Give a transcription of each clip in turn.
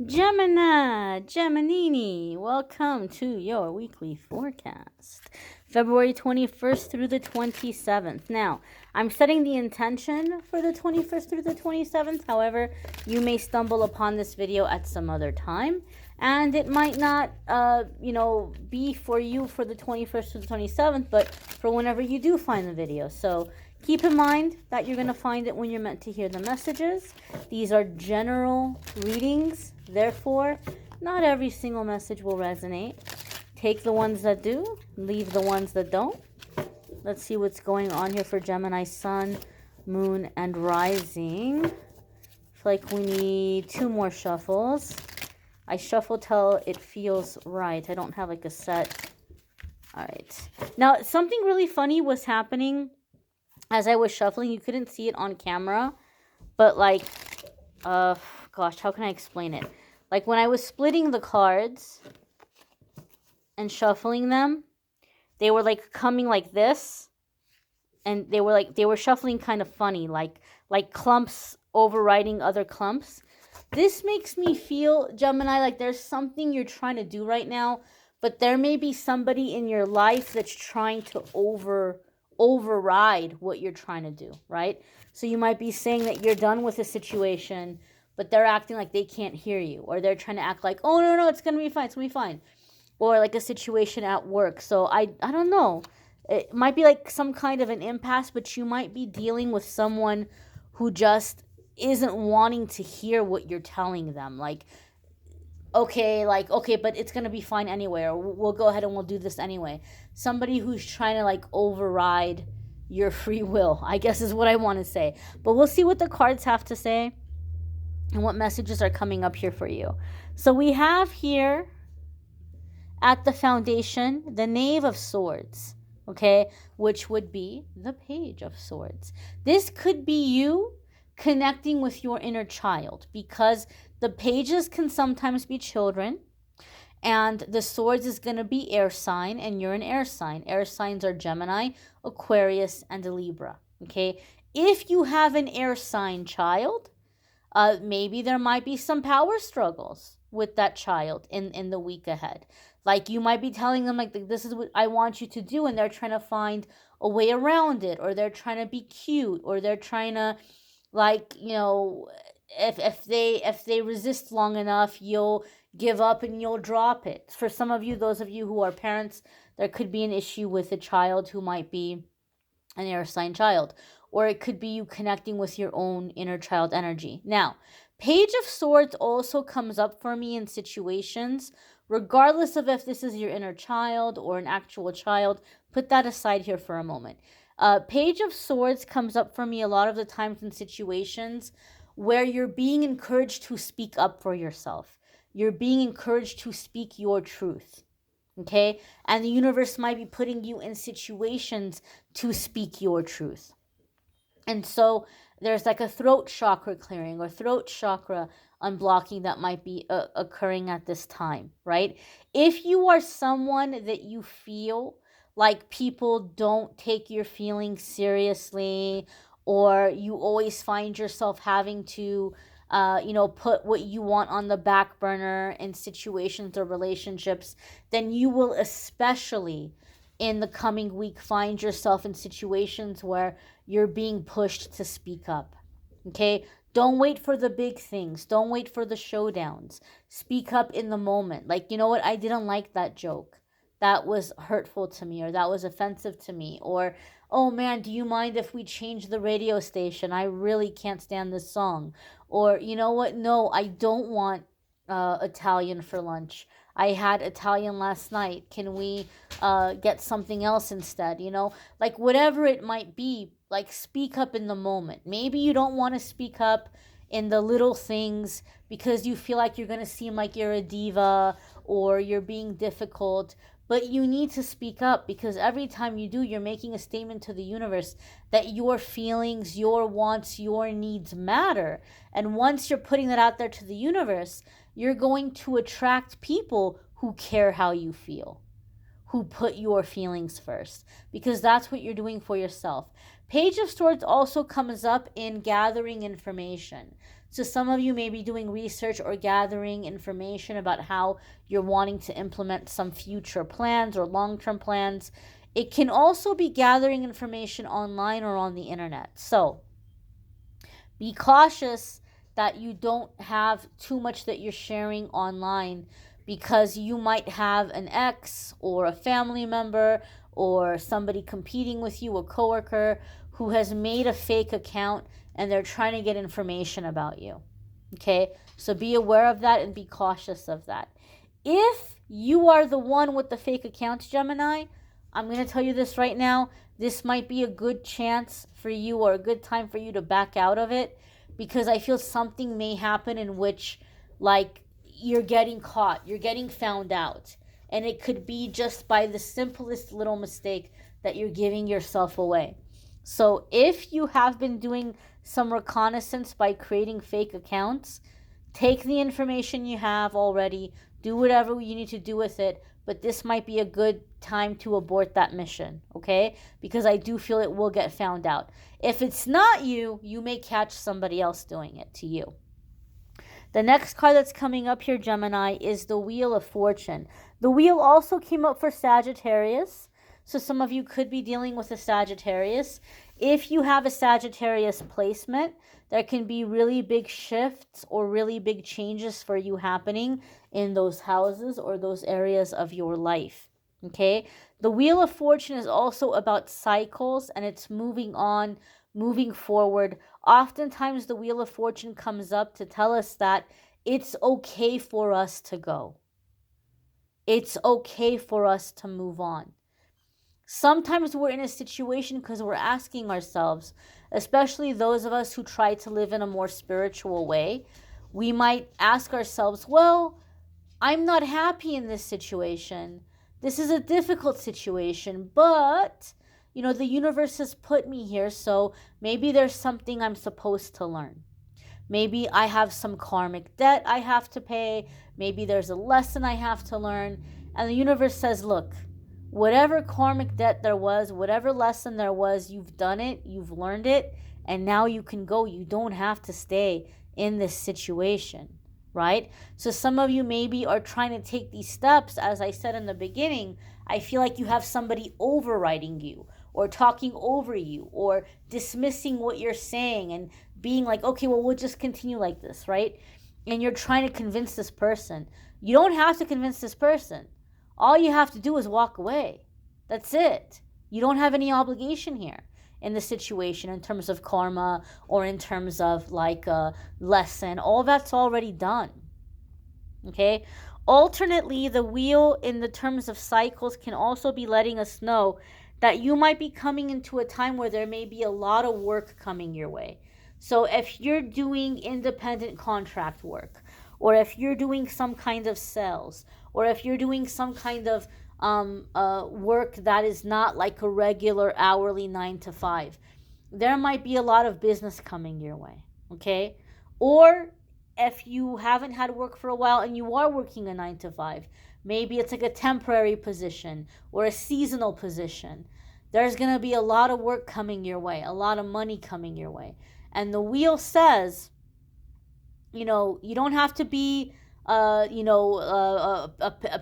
Geminini, welcome to your weekly forecast. February 21st through the 27th. Now, I'm setting the intention for the 21st through the 27th. However, you may stumble upon this video at some other time, and it might not, be for you for the 21st through the 27th, but for whenever you do find the video. So keep in mind that you're going to find it when you're meant to hear the messages. These are general readings. Therefore, not every single message will resonate. Take the ones that do, leave the ones that don't. Let's see what's going on here for Gemini Sun, Moon, and Rising. I feel like we need 2 more shuffles. I shuffle till it feels right. I don't have like a set. All right. Now, something really funny was happening as I was shuffling. You couldn't see it on camera, but like, gosh, how can I explain it? Like when I was splitting the cards and shuffling them, they were like coming like this, and they were shuffling kind of funny, like clumps overriding other clumps. This makes me feel, Gemini, like there's something you're trying to do right now, but there may be somebody in your life that's trying to override what you're trying to do, right? So you might be saying that you're done with a situation, but they're acting like they can't hear you, or they're trying to act like, oh, no, it's going to be fine, it's going to be fine. Or like a situation at work. So I don't know. It might be like some kind of an impasse, but you might be dealing with someone who just isn't wanting to hear what you're telling them. Like, okay, but it's going to be fine anyway, or we'll go ahead and we'll do this anyway. Somebody who's trying to like override your free will, I guess is what I want to say. But we'll see what the cards have to say and what messages are coming up here for you. So we have here at the foundation the Knave of Swords, okay, which would be the Page of Swords. This could be you connecting with your inner child, because the pages can sometimes be children, and the swords is going to be air sign, and you're an air sign. Air signs are Gemini, Aquarius, and a Libra, okay? If you have an air sign child, maybe there might be some power struggles with that child in the week ahead. Like you might be telling them like, this is what I want you to do, and they're trying to find a way around it, or they're trying to be cute, or they're trying to like, if they resist long enough, you'll give up and you'll drop it. For some of you, those of you who are parents, there could be an issue with a child who might be an air sign child, or it could be you connecting with your own inner child energy. Now, Page of Swords also comes up for me in situations, regardless of if this is your inner child or an actual child. Put that aside here for a moment. Page of Swords comes up for me a lot of the times in situations where you're being encouraged to speak up for yourself. You're being encouraged to speak your truth, okay? And the universe might be putting you in situations to speak your truth. And so there's like a throat chakra clearing or throat chakra unblocking that might be occurring at this time, right? If you are someone that you feel like people don't take your feelings seriously, or you always find yourself having to, put what you want on the back burner in situations or relationships, then you will especially in the coming week find yourself in situations where you're being pushed to speak up, okay? Don't wait for the big things. Don't wait for the showdowns. Speak up in the moment. Like, you know what? I didn't like that joke. That was hurtful to me, or that was offensive to me, or, oh man, do you mind if we change the radio station? I really can't stand this song. Or, you know what? No, I don't want Italian for lunch. I had Italian last night. Can we get something else instead? Like whatever it might be, like speak up in the moment. Maybe you don't want to speak up in the little things because you feel like you're going to seem like you're a diva or you're being difficult. But you need to speak up, because every time you do, you're making a statement to the universe that your feelings, your wants, your needs matter. And once you're putting that out there to the universe, you're going to attract people who care how you feel, who put your feelings first, because that's what you're doing for yourself. Page of Swords also comes up in gathering information. So some of you may be doing research or gathering information about how you're wanting to implement some future plans or long-term plans. It can also be gathering information online or on the internet. So be cautious that you don't have too much that you're sharing online, because you might have an ex or a family member or somebody competing with you, a coworker, who has made a fake account and they're trying to get information about you. Okay, so be aware of that and be cautious of that. If you are the one with the fake account, Gemini, I'm going to tell you this right now. This might be a good chance for you, or a good time for you to back out of it, because I feel something may happen in which, like, you're getting caught, you're getting found out. And it could be just by the simplest little mistake that you're giving yourself away. So if you have been doing some reconnaissance by creating fake accounts, take the information you have already, do whatever you need to do with it, but this might be a good time to abort that mission, okay? Because I do feel it will get found out. If it's not you, you may catch somebody else doing it to you. The next card that's coming up here, Gemini, is the Wheel of Fortune. The wheel also came up for Sagittarius, so some of you could be dealing with a Sagittarius. If you have a Sagittarius placement, there can be really big shifts or really big changes for you happening in those houses or those areas of your life, okay? The Wheel of Fortune is also about cycles, and it's moving on, moving forward. Oftentimes, the Wheel of Fortune comes up to tell us that it's okay for us to go. It's okay for us to move on. Sometimes we're in a situation because we're asking ourselves, especially those of us who try to live in a more spiritual way, we might ask ourselves, well, I'm not happy in this situation. This is a difficult situation, but, you know, the universe has put me here, so maybe there's something I'm supposed to learn. Maybe I have some karmic debt I have to pay. Maybe there's a lesson I have to learn. And the universe says, look, whatever karmic debt there was, whatever lesson there was, you've done it, you've learned it, and now you can go. You don't have to stay in this situation, right? So some of you maybe are trying to take these steps. As I said in the beginning, I feel like you have somebody overriding you or talking over you or dismissing what you're saying and being like, okay, well, we'll just continue like this, right? And you're trying to convince this person. You don't have to convince this person. All you have to do is walk away. That's it. You don't have any obligation here in the situation in terms of karma or in terms of like a lesson. All that's already done. Okay? Alternately, the wheel in the terms of cycles can also be letting us know that you might be coming into a time where there may be a lot of work coming your way. So if you're doing independent contract work, or if you're doing some kind of sales, or if you're doing some kind of work that is not like a regular hourly 9 to 5, there might be a lot of business coming your way, okay? Or if you haven't had work for a while and you are working a 9 to 5, maybe it's like a temporary position or a seasonal position. There's going to be a lot of work coming your way, a lot of money coming your way. And the wheel says, you know, you don't have to be, a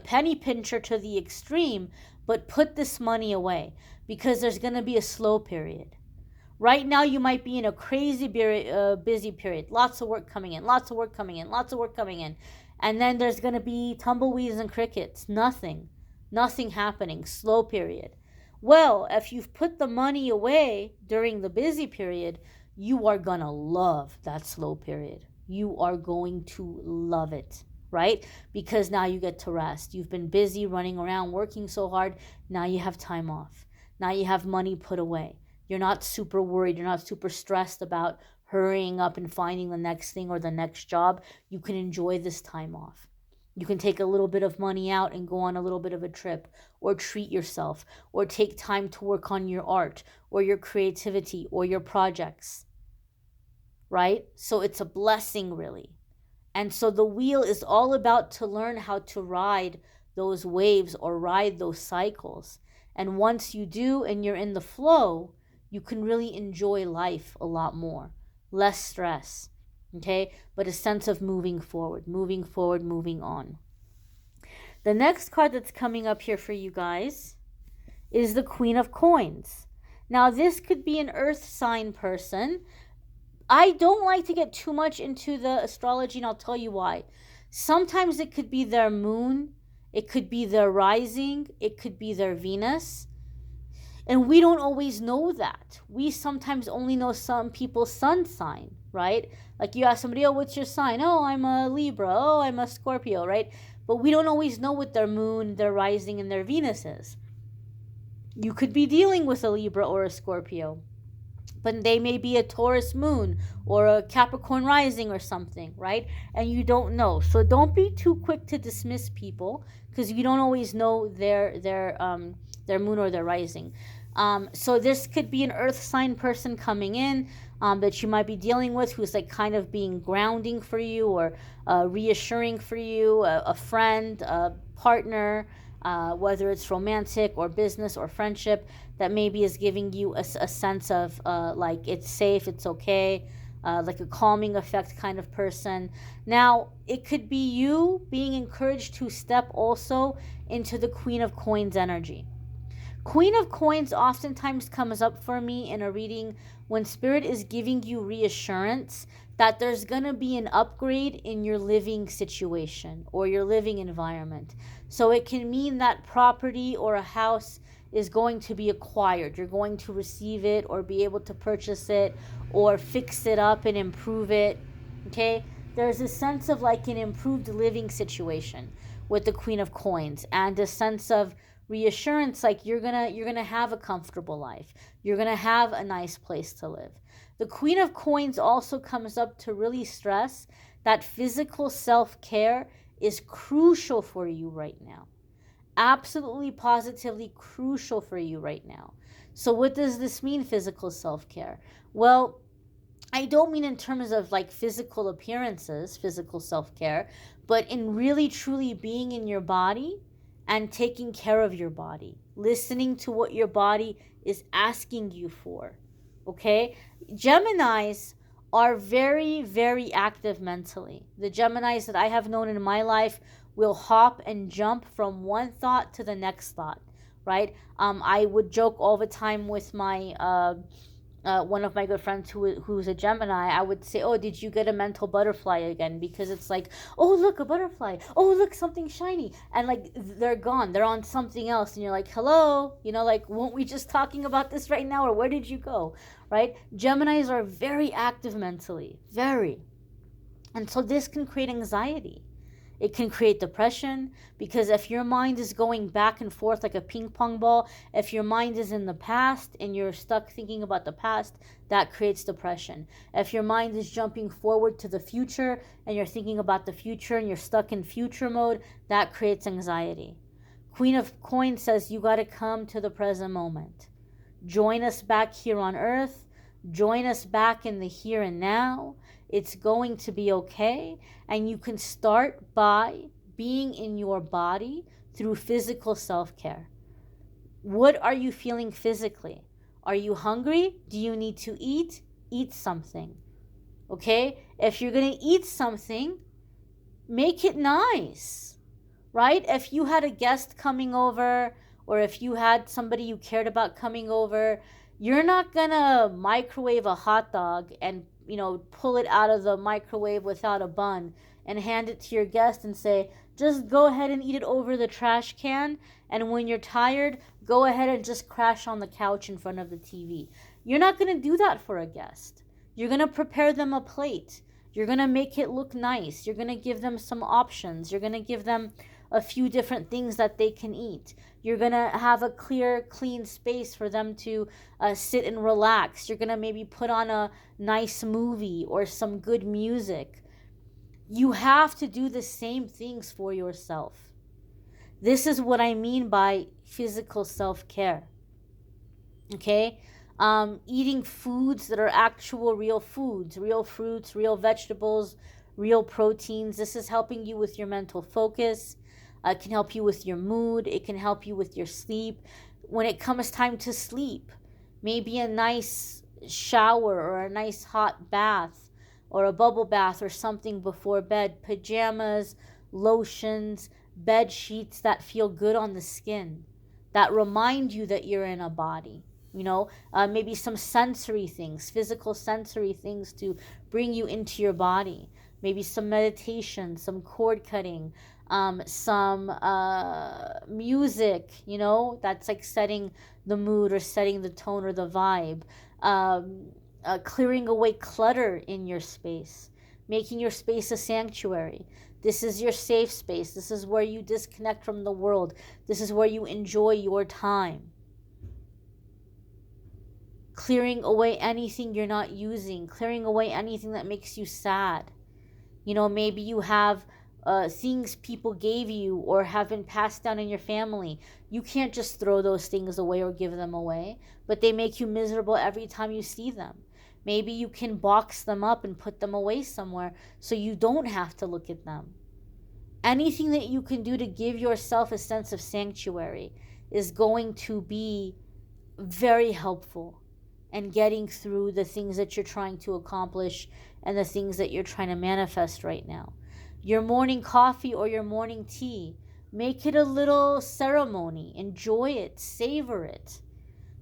penny pincher to the extreme, but put this money away because there's going to be a slow period. Right now, you might be in a crazy busy period. Lots of work coming in, lots of work coming in, lots of work coming in. And then there's going to be tumbleweeds and crickets. Nothing happening. Slow period. Well, if you've put the money away during the busy period, you are going to love that slow period. You are going to love it, right? Because now you get to rest. You've been busy running around, working so hard. Now you have time off. Now you have money put away. You're not super worried. You're not super stressed about hurrying up and finding the next thing or the next job. You can enjoy this time off. You can take a little bit of money out and go on a little bit of a trip, or treat yourself, or take time to work on your art or your creativity or your projects, right? So it's a blessing, really. And so the wheel is all about to learn how to ride those waves or ride those cycles. And once you do and you're in the flow, you can really enjoy life a lot more. Less stress, okay? But a sense of moving forward, moving on. The next card that's coming up here for you guys is the Queen of Coins. Now, this could be an earth sign person. I don't like to get too much into the astrology, and I'll tell you why. Sometimes it could be their moon, it could be their rising, it could be their Venus. And we don't always know that. We sometimes only know some people's sun sign, right? Like you ask somebody, oh, what's your sign? Oh, I'm a Libra. Oh, I'm a Scorpio, right? But we don't always know what their moon, their rising, and their Venus is. You could be dealing with a Libra or a Scorpio, but they may be a Taurus moon or a Capricorn rising or something, right? And you don't know. So don't be too quick to dismiss people because you don't always know their moon or their rising. So this could be an earth sign person coming in that you might be dealing with, who's like kind of being grounding for you or reassuring for you, a friend, a partner, whether it's romantic or business or friendship, that maybe is giving you a sense of like it's safe, it's okay, like a calming effect kind of person. Now, it could be you being encouraged to step also into the Queen of Coins energy. Queen of Coins oftentimes comes up for me in a reading when Spirit is giving you reassurance that there's going to be an upgrade in your living situation or your living environment. So it can mean that property or a house is going to be acquired. You're going to receive it or be able to purchase it or fix it up and improve it. Okay? There's a sense of like an improved living situation with the Queen of Coins and a sense of reassurance, like you're gonna have a comfortable life, you're gonna have a nice place to live. The Queen of Coins also comes up to really stress that physical self-care is crucial for you right now. Absolutely, positively crucial for you right now. So what does this mean, physical self-care? Well, I don't mean in terms of like physical appearances, physical self-care, but in really truly being in your body and taking care of your body, listening to what your body is asking you for, okay? Geminis are very, very active mentally. The Geminis that I have known in my life will hop and jump from one thought to the next thought, right? I would joke all the time with my one of my good friends who's a Gemini. I would say, oh, did you get a mental butterfly again? Because it's like, oh, look, a butterfly. Oh, look, something shiny. And like, they're gone. They're on something else. And you're like, hello? You know, like, weren't we just talking about this right now? Or where did you go? Right? Geminis are very active mentally. Very. And so this can create anxiety. It can create depression, because if your mind is going back and forth like a ping pong ball, if your mind is in the past and you're stuck thinking about the past, that creates depression. If your mind is jumping forward to the future and you're thinking about the future and you're stuck in future mode, that creates anxiety. Queen of Coins says you got to come to the present moment. Join us back here on earth. Join us back in the here and now. It's going to be okay. And you can start by being in your body through physical self-care. What are you feeling physically? Are you hungry? Do you need to eat? Eat something. Okay? If you're going to eat something, make it nice. Right? If you had a guest coming over, or if you had somebody you cared about coming over, you're not going to microwave a hot dog and pull it out of the microwave without a bun and hand it to your guest and say, just go ahead and eat it over the trash can. And when you're tired, go ahead and just crash on the couch in front of the TV. You're not going to do that for a guest. You're going to prepare them a plate. You're going to make it look nice. You're going to give them some options. You're going to give them a few different things that they can eat. You're going to have a clear, clean space for them to sit and relax. You're going to maybe put on a nice movie or some good music. You have to do the same things for yourself. This is what I mean by physical self-care. Okay? Eating foods that are actual real foods, real fruits, real vegetables, real proteins. This is helping you with your mental focus. It can help you with your mood. It can help you with your sleep. When it comes time to sleep, maybe a nice shower or a nice hot bath or a bubble bath or something before bed. Pajamas, lotions, bed sheets that feel good on the skin, that remind you that you're in a body. Maybe some sensory things, physical sensory things to bring you into your body. Maybe some meditation, some cord cutting, some music, that's like setting the mood or setting the tone or the vibe. Clearing away clutter in your space, making your space a sanctuary. This is your safe space. This is where you disconnect from the world. This is where you enjoy your time. Clearing away anything you're not using, clearing away anything that makes you sad. Maybe you have things people gave you or have been passed down in your family. You can't just throw those things away or give them away, but they make you miserable every time you see them. Maybe you can box them up and put them away somewhere so you don't have to look at them. Anything that you can do to give yourself a sense of sanctuary is going to be very helpful in getting through the things that you're trying to accomplish and the things that you're trying to manifest right now. Your morning coffee or your morning tea, make it a little ceremony. Enjoy it, savor it.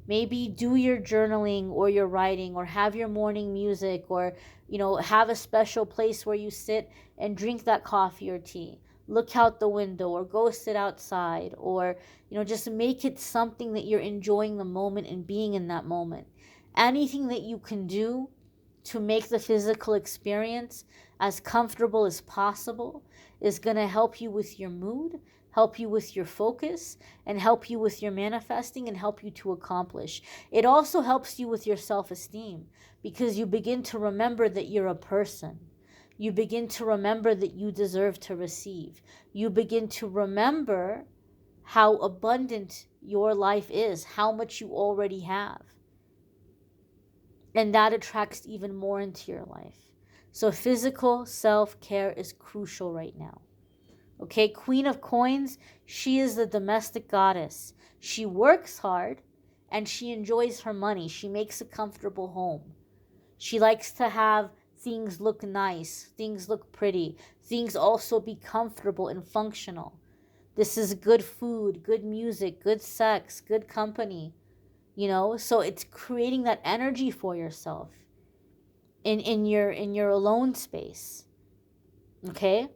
Maybe do your journaling or your writing, or have your morning music, or have a special place where you sit and drink that coffee or tea. Look out the window or go sit outside, or just make it something that you're enjoying the moment and being in that moment. Anything that you can do to make the physical experience as comfortable as possible is going to help you with your mood, help you with your focus, and help you with your manifesting, and help you to accomplish. It also helps you with your self-esteem, because you begin to remember that you're a person. You begin to remember that you deserve to receive. You begin to remember how abundant your life is, how much you already have. And that attracts even more into your life. So physical self-care is crucial right now. Okay, Queen of Coins, she is the domestic goddess. She works hard and she enjoys her money. She makes a comfortable home. She likes to have things look nice, things look pretty, things also be comfortable and functional. This is good food, good music, good sex, good company. So it's creating that energy for yourself in your alone space. Okay?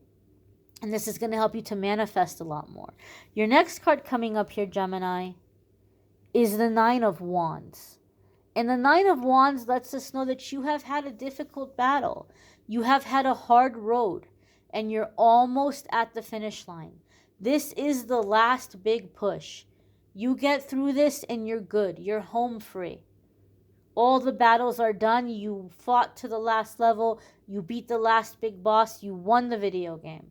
And this is going to help you to manifest a lot more. Your next card coming up here, Gemini, is the Nine of Wands. And the Nine of Wands lets us know that you have had a difficult battle. You have had a hard road, and you're almost at the finish line. This is the last big push. You get through this and you're good. You're home free. All the battles are done. You fought to the last level. You beat the last big boss. You won the video game.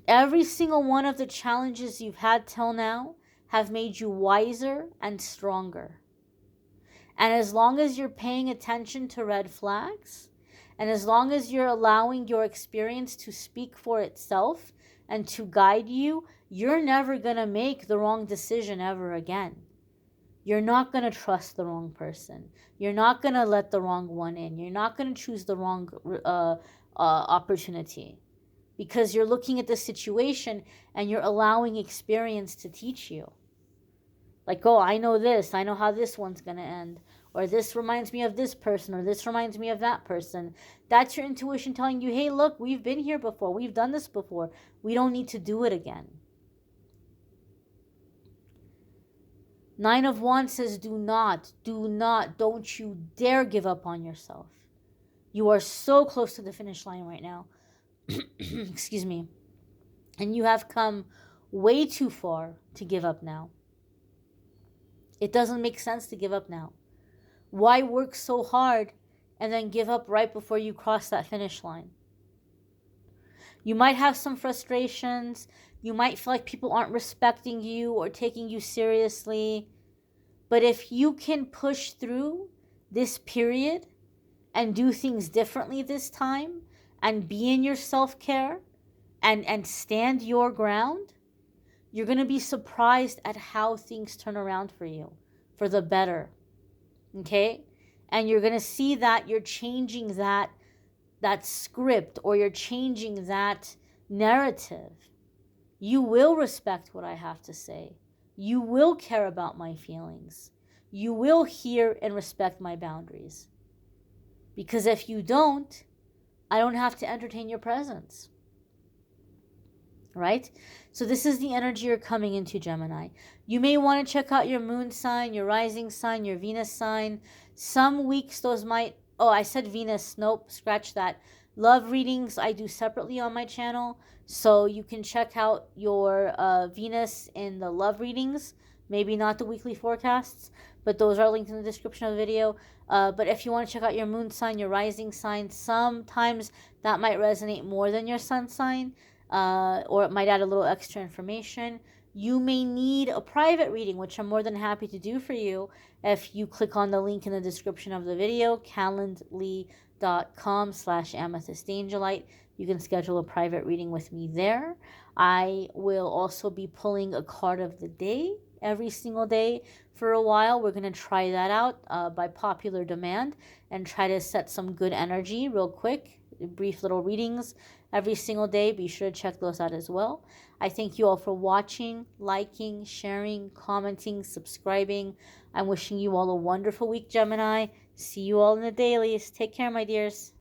Every single one of the challenges you've had till now have made you wiser and stronger. And as long as you're paying attention to red flags, and as long as you're allowing your experience to speak for itself and to guide you, you're never going to make the wrong decision ever again. You're not going to trust the wrong person. You're not going to let the wrong one in. You're not going to choose the wrong opportunity, because you're looking at the situation and you're allowing experience to teach you. Like, oh, I know this. I know how this one's going to end. Or this reminds me of this person. Or this reminds me of that person. That's your intuition telling you, hey, look, we've been here before. We've done this before. We don't need to do it again. Nine of Wands says, don't you dare give up on yourself. You are so close to the finish line right now. Excuse me. And you have come way too far to give up now. It doesn't make sense to give up now. Why work so hard and then give up right before you cross that finish line? You might have some frustrations. You might feel like people aren't respecting you or taking you seriously. But if you can push through this period and do things differently this time and be in your self-care and stand your ground, you're going to be surprised at how things turn around for you for the better. Okay? And you're going to see that you're changing that script, or you're changing that narrative. You will respect what I have to say. You will care about my feelings. You will hear and respect my boundaries. Because if you don't, I don't have to entertain your presence. Right? So this is the energy you're coming into, Gemini. You may want to check out your moon sign, your rising sign, your Venus sign. Some weeks those might... Oh, I said Venus. Nope, scratch that. Love readings I do separately on my channel. So you can check out your Venus in the love readings. Maybe not the weekly forecasts, but those are linked in the description of the video. But if you want to check out your moon sign, your rising sign, sometimes that might resonate more than your sun sign. Or it might add a little extra information. You may need a private reading, which I'm more than happy to do for you if you click on the link in the description of the video, calendly.com/amethystangelite. You can schedule a private reading with me there. I will also be pulling a card of the day every single day for a while. We're going to try that out by popular demand and try to set some good energy real quick. Brief little readings every single day. Be sure to check those out as well. I thank you all for watching, liking, sharing, commenting, subscribing. I'm wishing you all a wonderful week, Gemini. See you all in the dailies. Take care, my dears.